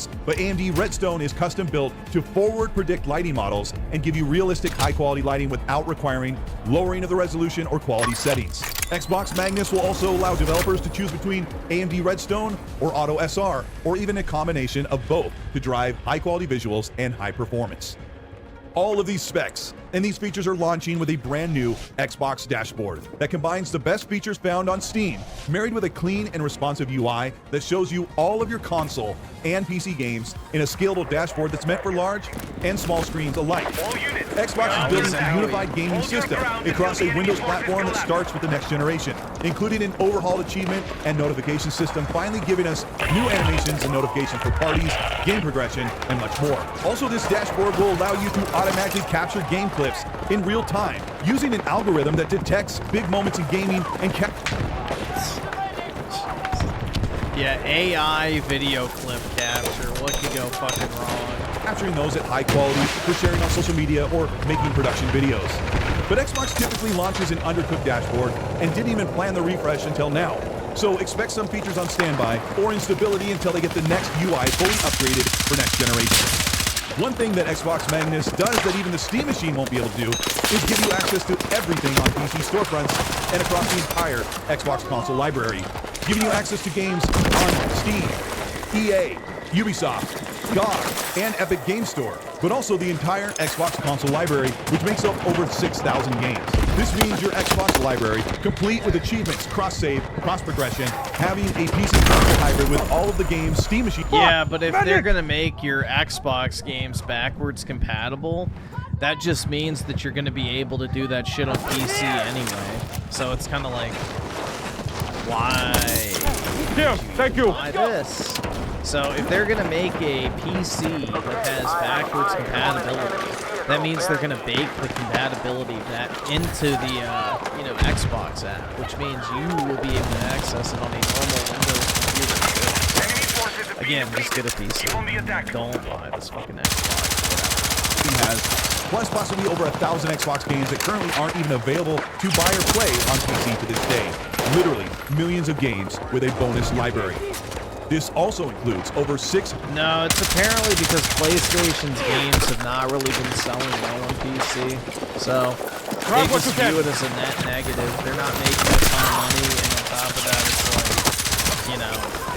performance, but AMD Redstone is custom built to forward predict lighting models and give you realistic high-quality lighting without requiring lowering of the resolution or quality settings. Xbox Magnus will also allow developers to choose between AMD Redstone or Auto SR, or even a combination of both to drive high-quality visuals and high performance. All of these specs and these features are launching with a brand new Xbox dashboard that combines the best features found on Steam, married with a clean and responsive UI that shows you all of your console and PC games in a scalable dashboard that's meant for large and small screens alike. Xbox is building a unified gaming system across a Windows platform that starts with the next generation, including an overhauled achievement and notification system, finally giving us new animations and notifications for parties, game progression, and much more. Also, this dashboard will allow you to automatically capture game clips in real time using an algorithm that detects big moments in gaming and Yeah, AI video clip capture. What could go fucking wrong? Capturing those at high quality for sharing on social media or making production videos. But Xbox typically launches an undercooked dashboard and didn't even plan the refresh until now. So expect some features on standby or instability until they get the next UI fully upgraded for next generation. One thing that Xbox Magnus does that even the Steam machine won't be able to do is give you access to everything on PC storefronts and across the entire Xbox console library, giving you access to games on Steam, EA, Ubisoft, GOG, and Epic Game Store, but also the entire Xbox console library, which makes up over 6,000 games. This means your Xbox library, complete with achievements, cross-save, cross-progression, having a PC console hybrid with all of the games Steam machine. Yeah, but if they're gonna make your Xbox games backwards compatible, that just means that you're gonna be able to do that shit on PC anyway. So it's kind of like, why? Yeah, thank you. Why this? So if they're gonna make a PC that has backwards compatibility, that means they're gonna bake the compatibility that into the Xbox app, which means you will be able to access it on a normal Windows computer. Again, just get a PC. Don't buy this fucking Xbox. Steam has, plus possibly over 1,000 Xbox games that currently aren't even available to buy or play on PC to this day. Literally millions of games with a bonus library. This also includes over 6... No, it's apparently because PlayStation's games have not really been selling well on PC. So, they just view it as a net negative. They're not making a ton of money, and on top of that, it's like,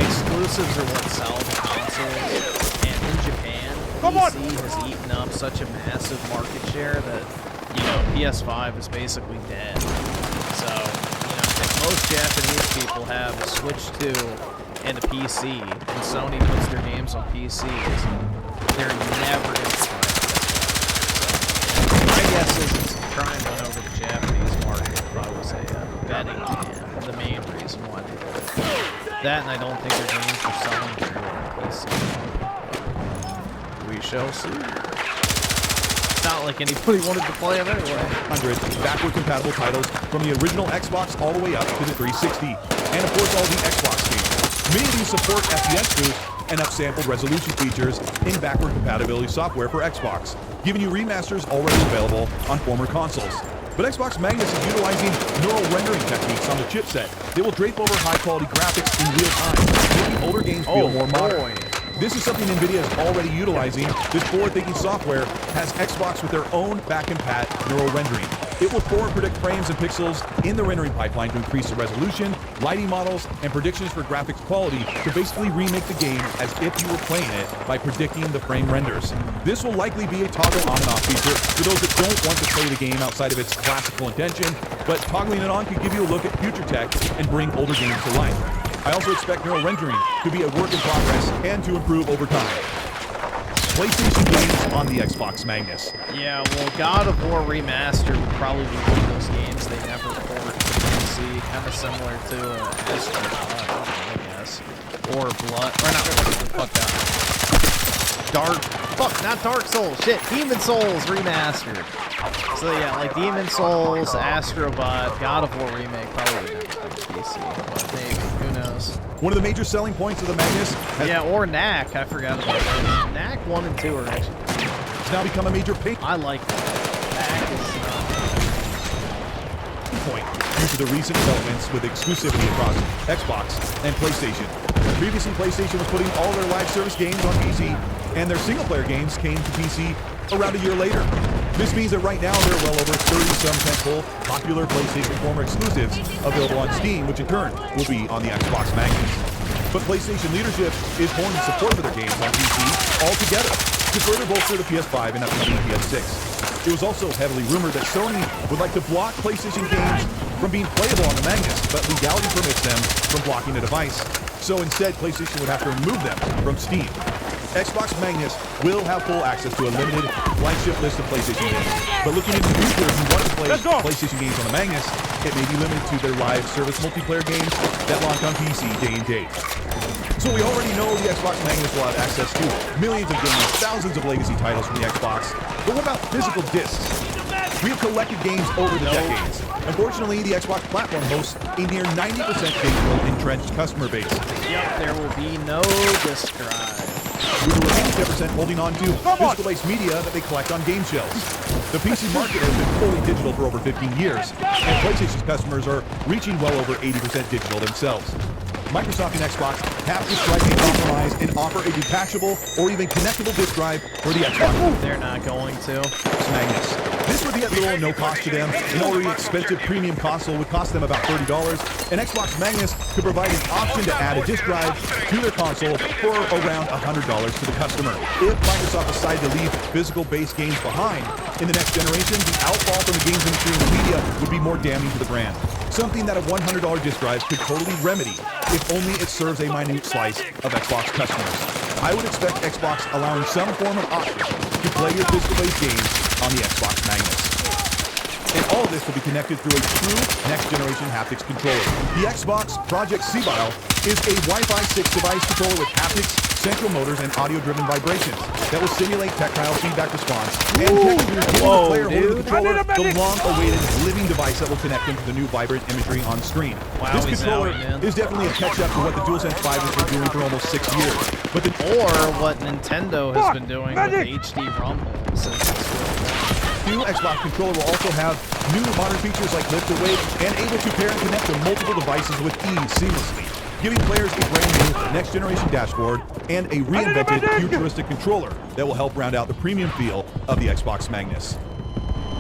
exclusives are what sell the consoles. And in Japan, PC has eaten up such a massive market share that, PS5 is basically dead. So, if most Japanese people have a Switch 2 and a PC, and Sony puts their games on PCs, they're never going to try it. So, my guess is it's to try and run over the Japanese market. Probably was a betting man, the main reason why they did it. That, and I don't think their games are selling very well on PC. We shall see. It's not like anybody wanted to play them anyway. 100 backward compatible titles from the original Xbox all the way up to the 360, and of course all the Xbox games. Many of these support FPS boost and upsampled resolution features in backward compatibility software for Xbox, giving you remasters already available on former consoles. But Xbox Magnus is utilizing neural rendering techniques on the chipset. They will drape over high-quality graphics in real time, making older games feel more modern. This is something NVIDIA is already utilizing. This forward-thinking software has Xbox with their own back-and-pat neural rendering. It will forward predict frames and pixels in the rendering pipeline to increase the resolution, lighting models, and predictions for graphics quality to basically remake the game as if you were playing it by predicting the frame renders. This will likely be a toggle on and off feature for those that don't want to play the game outside of its classical intention, but toggling it on could give you a look at future tech and bring older games to life. I also expect neural rendering to be a work in progress and to improve over time. PlayStation games on the Xbox Magnus. Yeah, well, God of War Remastered would probably be one of those games they never port to PC, kind of similar to Astrobot, I guess. Or Blood, or not, not Dark Souls, shit, Demon Souls Remastered. So yeah, like Demon Souls, Astrobot, God of War Remake probably would never be PC, but maybe, who knows. One of the major selling points of the Magnus has or Knack, I forgot about that. Knack 1 and 2 are actually now become a major pain I like that. Knack point due to the recent developments with exclusivity across Xbox and PlayStation. Previously, PlayStation was putting all their live service games on PC, and their single-player games came to PC around a year later. This means that right now there are well over 30-some tentpole popular PlayStation former exclusives available on Steam, which in turn will be on the Xbox Magnus. But PlayStation leadership is honing support for their games on PC altogether to further bolster the PS5 and upcoming PS6. It was also heavily rumored that Sony would like to block PlayStation games from being playable on the Magnus, but legality permits them from blocking the device. So instead, PlayStation would have to remove them from Steam. Xbox Magnus will have full access to a limited flagship list of PlayStation games. But looking into the future, if you want to play PlayStation games on the Magnus, it may be limited to their live service multiplayer games that launch on PC day and date. So we already know the Xbox Magnus will have access to millions of games, thousands of legacy titles from the Xbox. But what about physical discs? We have collected games over the decades. Unfortunately, the Xbox platform hosts a near 90% digital entrenched customer base. Yep, there will be no disc drive. With the remaining 10% holding on to physical-based media that they collect on game shelves. The PC market has been fully digital for over 15 years, and PlayStation's customers are reaching well over 80% digital themselves. Microsoft and Xbox have to strike a compromise and offer a detachable or even connectable disc drive for the Xbox. They're not going to. Magnus. This would be at little or no cost to them. An already expensive premium console would cost them about $30, and Xbox Magnus could provide an option to add a disc drive to their console for around $100 to the customer. If Microsoft decided to leave physical-based games behind in the next generation, the outfall from the games industry and the media would be more damning to the brand. Something that a $100 disc drive could totally remedy if only it serves a minute slice of Xbox customers. I would expect Xbox allowing some form of option to play your physical-based games on the Xbox Magnus. And all of this will be connected through a true next-generation haptics controller. The Xbox Project C-Bile is a Wi-Fi 6 device controller with haptics, central motors, and audio-driven vibrations that will simulate tactile feedback response and technically give the player holding the controller the long-awaited living device that will connect them to the new vibrant imagery on screen. Wow, this controller is definitely a catch-up to what the DualSense 5 has been doing for almost 6 years. But or what Nintendo has been doing with HD Rumble since its new Xbox controller will also have new modern features like lift away and able to pair and connect to multiple devices with ease seamlessly, giving players a brand new next-generation dashboard and a reinvented futuristic controller that will help round out the premium feel of the Xbox Magnus.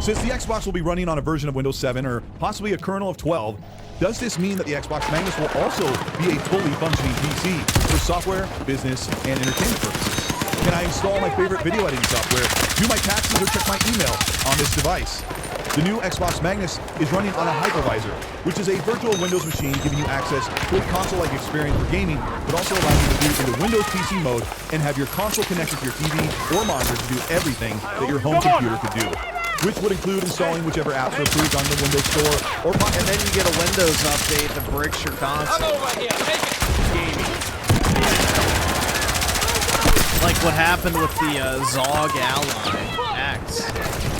Since the Xbox will be running on a version of Windows 7 or possibly a kernel of 12, does this mean that the Xbox Magnus will also be a fully functioning PC for software, business, and entertainment purposes? Can I install my favorite video editing software, do my taxes, or check my email on this device? The new Xbox Magnus is running on a hypervisor, which is a virtual Windows machine giving you access to a console-like experience for gaming, but also allows you to boot into Windows PC mode and have your console connected to your TV or monitor to do everything that your home computer could do, which would include installing whichever apps are approved on the Windows Store, and then you get a Windows update that breaks your console. I'm over here. Take it. Gaming. Like what happened with the Zog Ally X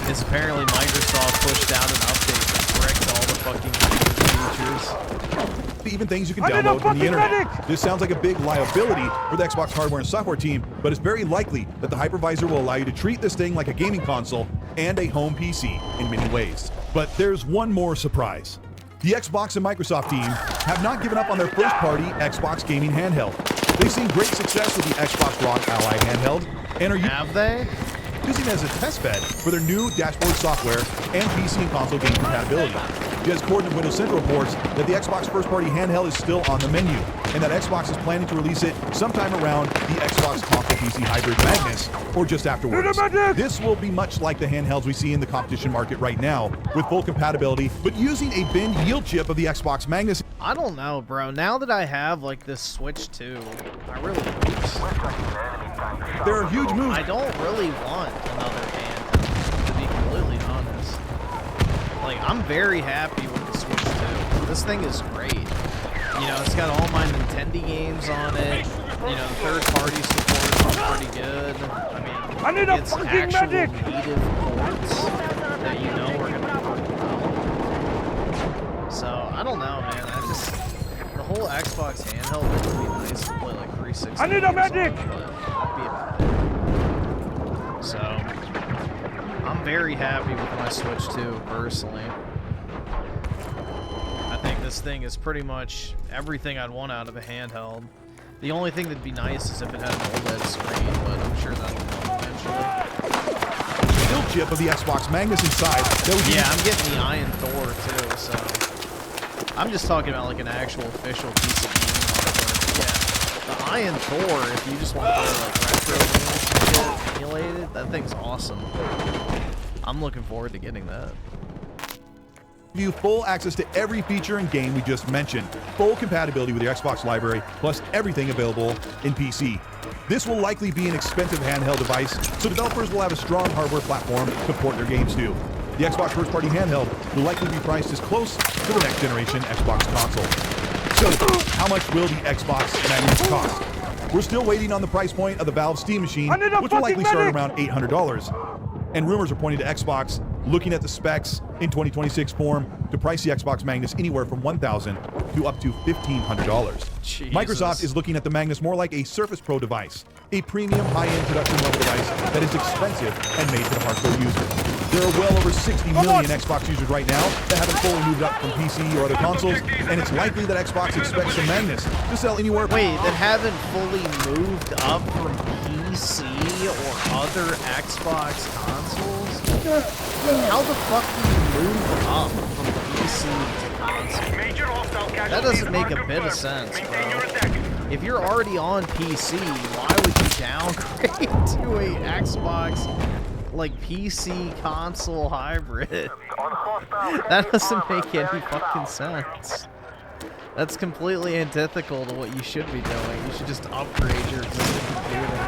is apparently Microsoft pushed out an update that bricked all the fucking features. Even things you can download from the internet. This sounds like a big liability for the Xbox hardware and software team, but it's very likely that the hypervisor will allow you to treat this thing like a gaming console and a home PC in many ways. But there's one more surprise. The Xbox and Microsoft team have not given up on their first-party Xbox gaming handheld. They've seen great success with the Xbox Rock Ally handheld and are using it as a test bed for their new dashboard software and PC and console game compatibility. Because according to Windows Central reports that the Xbox first-party handheld is still on the menu, and that Xbox is planning to release it sometime around the Xbox console PC hybrid Magnus, or just afterwards. This will be much like the handhelds we see in the competition market right now, with full compatibility, but using a bin yield chip of the Xbox Magnus. I don't know, bro. Now that I have like this Switch 2, I really there are huge moves. I don't really want another handheld, to be completely honest. Like, I'm very happy with the Switch 2. This thing is great. You know, it's got all my Nintendo games on it. You know, third-party support is pretty good. I mean, it's actual native ports that you know are gonna work well. So, I don't know, man. The whole Xbox handheld would be nice to play like 360. I need a medic! So, I'm very happy with my Switch 2, personally. I think this thing is pretty much everything I'd want out of a handheld. The only thing that'd be nice is if it had an OLED screen, but I'm sure that'll come eventually. Still chip of the Xbox Magnus inside. That would be Yeah, I'm getting the Iron Thor too, so I'm just talking about like an actual official piece of gaming hardware. Yeah, the Iron Thor, if you just want to play like retro games and shit emulated, that thing's awesome. I'm looking forward to getting that. you full access to every feature and game we just mentioned, full compatibility with your Xbox library, plus everything available in PC. This will likely be an expensive handheld device, so developers will have a strong hardware platform to port their games to. The Xbox first-party handheld will likely be priced as close to the next-generation Xbox console. So, how much will the Xbox Magnus cost? We're still waiting on the price point of the Valve Steam Machine, which will likely start around $800. And rumors are pointing to Xbox looking at the specs in 2026 form to price the Xbox Magnus anywhere from $1,000 to up to $1,500. Jesus. Microsoft is looking at the Magnus more like a Surface Pro device, a premium high-end production level device that is expensive and made for the hardcore user. There are well over 60 million Xbox users right now that haven't fully moved up from PC or other consoles, and it's likely that Xbox expects the Magnus to sell anywhere. Wait, that haven't fully moved up from PC or other Xbox consoles? How the fuck do you move up from PC to console? That doesn't make a bit of sense, bro. If you're already on PC, why would you downgrade to a Xbox like PC console hybrid? That doesn't make any fucking sense. That's completely antithetical to what you should be doing. You should just upgrade your existing computer.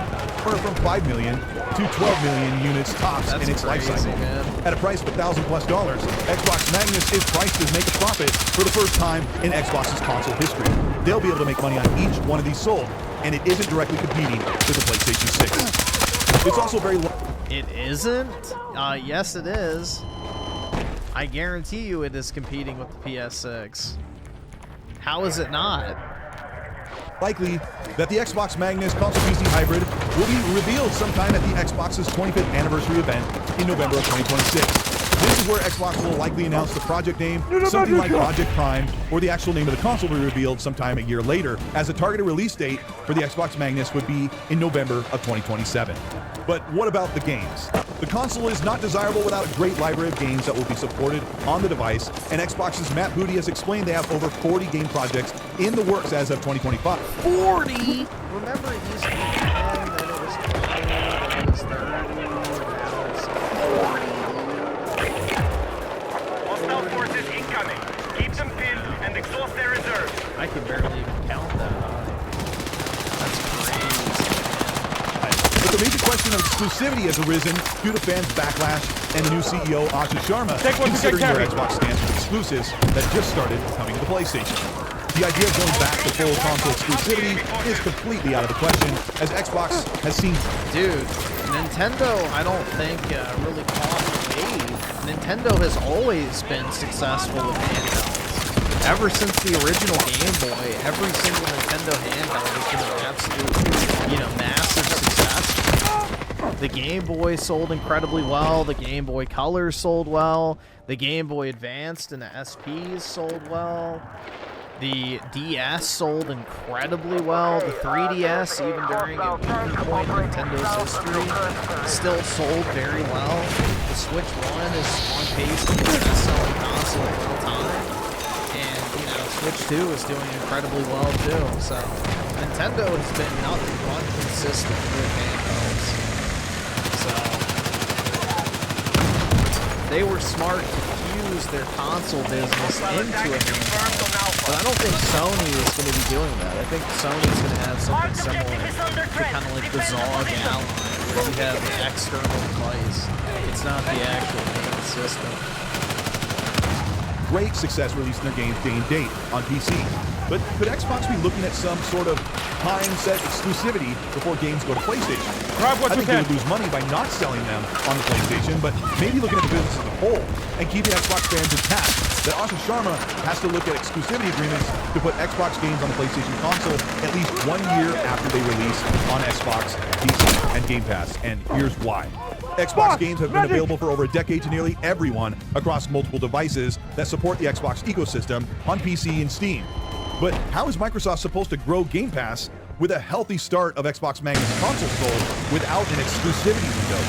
From 5 million to 12 million units tops in its life cycle. Man. At a price of $1,000+ Xbox Magnus is priced to make a profit for the first time in Xbox's console history. They'll be able to make money on each one of these sold, and it isn't directly competing with the PlayStation 6. It's also very low. It isn't? Yes, it is. I guarantee you it is competing with the PS6. How is it not? Likely that the Xbox Magnus console PC hybrid will be revealed sometime at the Xbox's 25th anniversary event in November of 2026. This is where Xbox will likely announce the project name, something like Project Prime, or the actual name of the console will be revealed sometime a year later, as the targeted release date for the Xbox Magnus would be in November of 2027. But what about the games? The console is not desirable without a great library of games that will be supported on the device, and Xbox's Matt Booty has explained they have over 40 game projects in the works as of 2025. 40? Remember it used to be 10, then it was 20, then it was 30, now it's 40. Hostile forces incoming. Keep them pinned and exhaust their reserves. I can barely even count that high. That's crazy. But the major question of exclusivity has arisen due to fans' backlash and the new CEO, Ashish Sharma, Take one to considering get their carried. Xbox stance with exclusives that just started coming to the PlayStation. The idea of going back to full console exclusivity is completely out of the question, as Xbox has seen. Dude, Nintendo, I don't think really caught the wave. Nintendo has always been successful with handhelds. Ever since the original Game Boy, every single Nintendo handheld has been an absolute, massive success. The Game Boy sold incredibly well. The Game Boy Color sold well. The Game Boy Advanced and the SPs sold well. The DS sold incredibly well. The 3DS, even during a weaker point in Nintendo's history, still sold very well. The Switch 1 is on pace to be the best-selling console of all time. And, Switch 2 is doing incredibly well, too. So, Nintendo has been nothing but consistent with handhelds. So, they were smart to fuse their console business into a handheld. But I don't think Sony is going to be doing that. I think Sony's going to have something similar to kind of like the Zog Ally, where you have the external device. It's not the actual main system. Great success releasing their games day and date on PC. But could Xbox be looking at some sort of time-set exclusivity before games go to PlayStation? Grab what I you think they can. would lose money by not selling them on the PlayStation, but maybe looking at the business as a whole and keeping Xbox fans intact. That Ashish Sharma has to look at exclusivity agreements to put Xbox games on the PlayStation console at least 1 year after they release on Xbox, PC, and Game Pass. And here's why. Xbox games have been available for over a decade to nearly everyone across multiple devices that support the Xbox ecosystem on PC and Steam. But how is Microsoft supposed to grow Game Pass with a healthy start of Xbox Magnus console sold without an exclusivity window.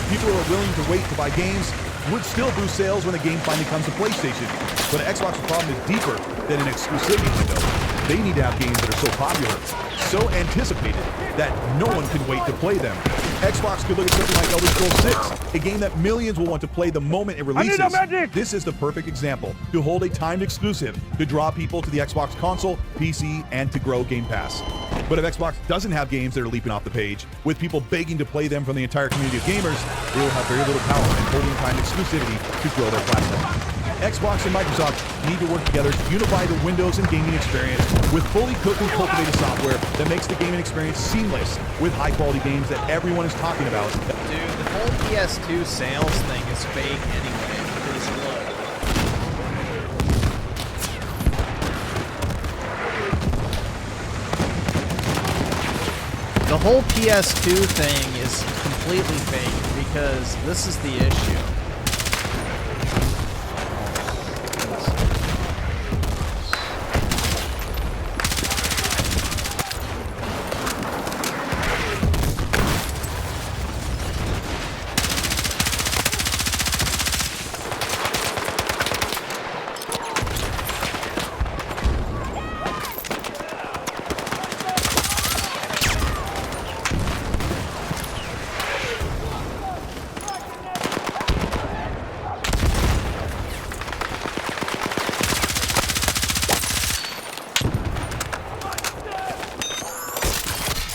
People who are willing to wait to buy games would still boost sales when the game finally comes to PlayStation. But Xbox's problem is deeper than an exclusivity window. They need to have games that are so popular, so anticipated, that no one can wait to play them. Xbox could look at something like Elder Scrolls 6, a game that millions will want to play the moment it releases. I need a magic! This is the perfect example to hold a timed exclusive to draw people to the Xbox console, PC, and to grow Game Pass. But if Xbox doesn't have games that are leaping off the page, with people begging to play them from the entire community of gamers, they will have very little power in holding timed exclusivity to grow their platform. Xbox and Microsoft need to work together to unify the Windows and gaming experience with fully cooked and cultivated software that makes the gaming experience seamless with high-quality games that everyone is talking about. Dude, the whole PS2 sales thing is fake anyway, because look. The whole PS2 thing is completely fake because this is the issue.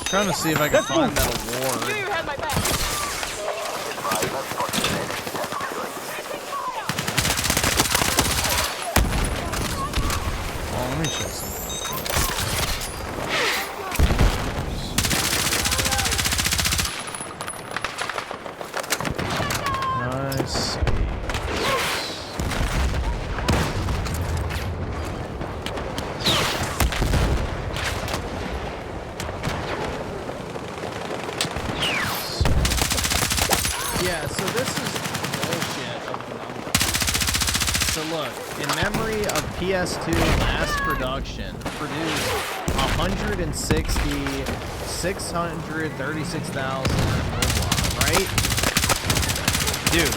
Trying to see if I can find that award. You had my back. Oh, let me check something. Nice. Yeah, so this is bullshit of the number. So look, in memory of PS2 mass production, produced 636,000, right? Dude,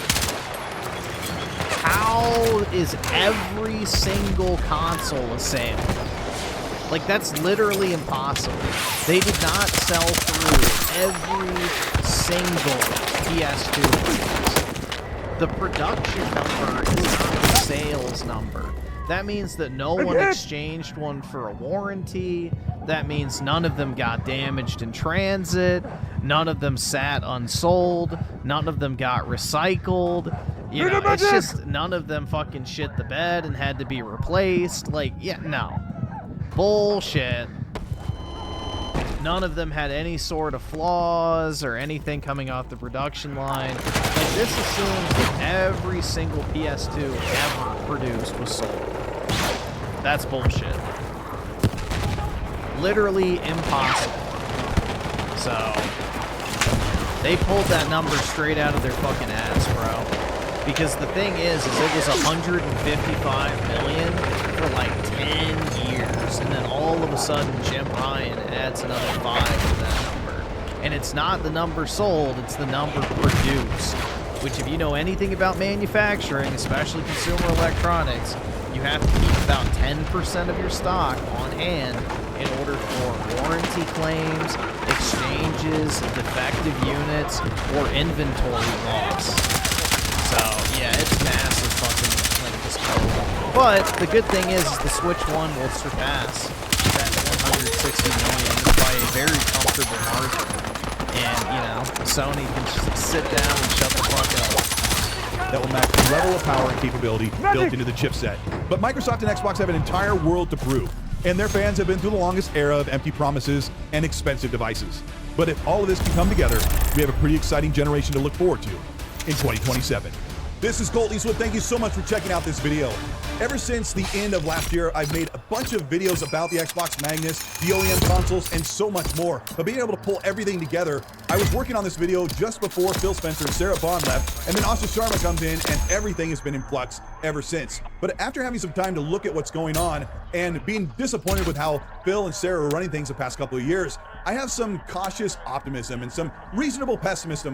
how is every single console a sale? Like, that's literally impossible. They did not sell through every single PS2 release. The production number is not a sales number. That means that no one exchanged one for a warranty. That means none of them got damaged in transit. None of them sat unsold. None of them got recycled. You know, it's just none of them fucking shit the bed and had to be replaced. Like, yeah, no. Bullshit. None of them had any sort of flaws or anything coming off the production line. Like, this assumes that every single PS2 ever produced was sold. That's bullshit. Literally impossible. So, they pulled that number straight out of their fucking ass, bro. Because the thing is it was 155 million for like 10 years, and then all of a sudden Jim Ryan adds another 5 to that number. And it's not the number sold, it's the number produced. Which, if you know anything about manufacturing, especially consumer electronics, you have to keep about 10% of your stock on hand in order for warranty claims, exchanges, defective units, or inventory loss. So, yeah, it's massive fucking, like, just code. But the good thing is the Switch 1 will surpass that 160 million by a very comfortable margin. And, you know, Sony can just sit down and shut the fuck up. That will match the level of power and capability built into the chipset. But Microsoft and Xbox have an entire world to prove, and their fans have been through the longest era of empty promises and expensive devices. But if all of this can come together, we have a pretty exciting generation to look forward to in 2027. This is Colt Eastwood. Thank you so much for checking out this video. Ever since the end of last year, I've made a bunch of videos about the Xbox Magnus, the OEM consoles, and so much more. But being able to pull everything together, I was working on this video just before Phil Spencer and Sarah Bond left, and then Asha Sharma comes in, and everything has been in flux ever since. But after having some time to look at what's going on, and being disappointed with how Phil and Sarah were running things the past couple of years, I have some cautious optimism and some reasonable pessimism